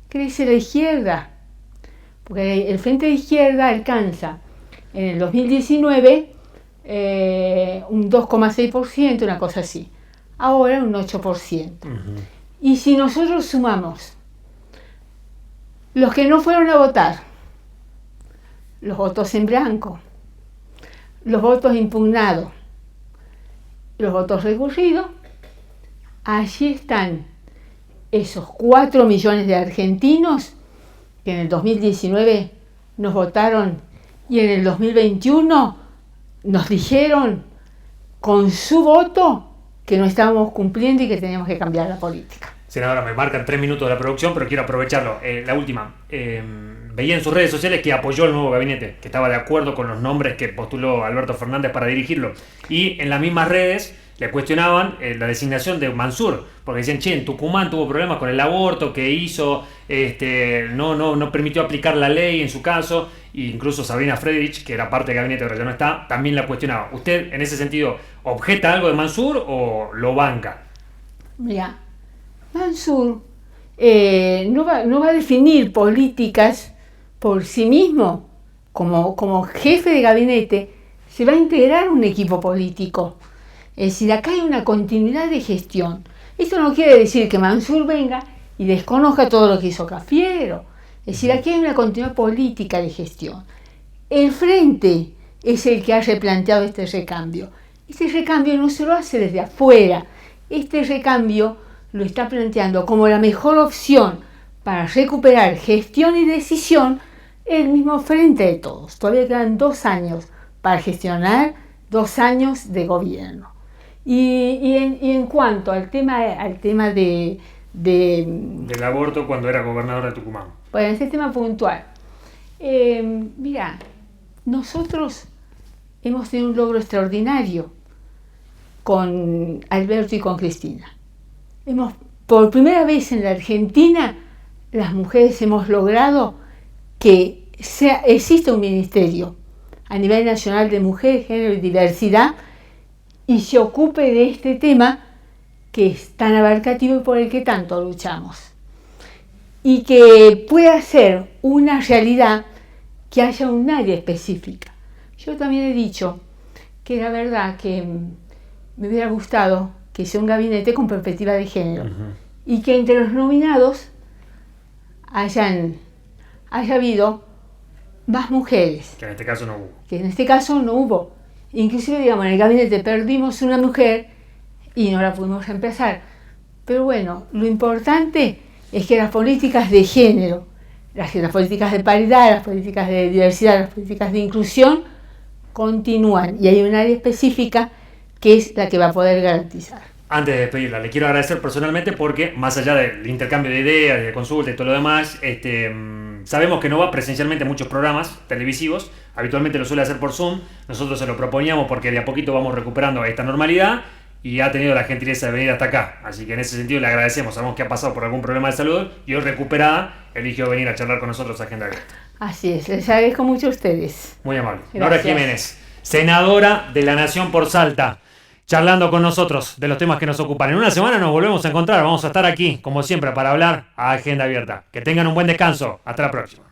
Crece la izquierda, porque el Frente de Izquierda alcanza en el 2019 un 2,6%, una cosa así. Ahora un 8%. Y si nosotros sumamos los que no fueron a votar, los votos en blanco, los votos impugnados, los votos recurridos, allí están esos 4 millones de argentinos que en el 2019 nos votaron y en el 2021 nos dijeron con su voto que no estábamos cumpliendo y que teníamos que cambiar la política. Senadora, me marcan 3 minutos de la producción, pero quiero aprovecharlo. La última. Veía en sus redes sociales que apoyó el nuevo gabinete, que estaba de acuerdo con los nombres que postuló Alberto Fernández para dirigirlo. Y en las mismas redes le cuestionaban la designación de Mansur, porque decían, en Tucumán tuvo problemas con el aborto, que hizo, no permitió aplicar la ley en su caso, e incluso Sabrina Friedrich, que era parte del gabinete, pero ya no está, también la cuestionaba. ¿Usted en ese sentido objeta algo de Mansur o lo banca? Mira, Mansur no va a definir políticas por sí mismo. Como jefe de gabinete se va a integrar un equipo político Es decir, acá hay una continuidad de gestión. Esto no quiere decir que Mansur venga y desconozca todo lo que hizo Cafiero. Es decir, aquí hay una continuidad política de gestión. El Frente es el que ha replanteado este recambio. Este recambio no se lo hace desde afuera. Este recambio lo está planteando como la mejor opción para recuperar gestión y decisión el mismo Frente de Todos. Todavía quedan 2 años para gestionar, 2 años de gobierno. Y en cuanto al tema del aborto cuando era gobernador de Tucumán. Bueno, en este tema puntual. Mira, nosotros hemos tenido un logro extraordinario con Alberto y con Cristina. Por primera vez en la Argentina, las mujeres hemos logrado que exista un ministerio a nivel nacional de mujer, género y diversidad y se ocupe de este tema que es tan abarcativo y por el que tanto luchamos. Y que pueda ser una realidad que haya un área específica. Yo también he dicho que la verdad que me hubiera gustado que sea un gabinete con perspectiva de género y que entre los nominados haya habido más mujeres. Que en este caso no hubo. Que en este caso no hubo. Inclusive, digamos, en el gabinete perdimos una mujer y no la pudimos reemplazar. Pero bueno, lo importante es que las políticas de género, las políticas de paridad, las políticas de diversidad, las políticas de inclusión continúan y hay un área específica que es la que va a poder garantizar. Antes de despedirla, le quiero agradecer personalmente porque, más allá del intercambio de ideas, de consulta y todo lo demás, sabemos que no va presencialmente a muchos programas televisivos, habitualmente lo suele hacer por Zoom, nosotros se lo proponíamos porque de a poquito vamos recuperando esta normalidad y ha tenido la gentileza de venir hasta acá, así que en ese sentido le agradecemos, sabemos que ha pasado por algún problema de salud y hoy recuperada eligió venir a charlar con nosotros a Agenda Abierta. Así es, les agradezco mucho a ustedes. Muy amable. Gracias. Nora Jiménez, senadora de la Nación por Salta, charlando con nosotros de los temas que nos ocupan. En una semana nos volvemos a encontrar, vamos a estar aquí, como siempre, para hablar a Agenda Abierta. Que tengan un buen descanso, hasta la próxima.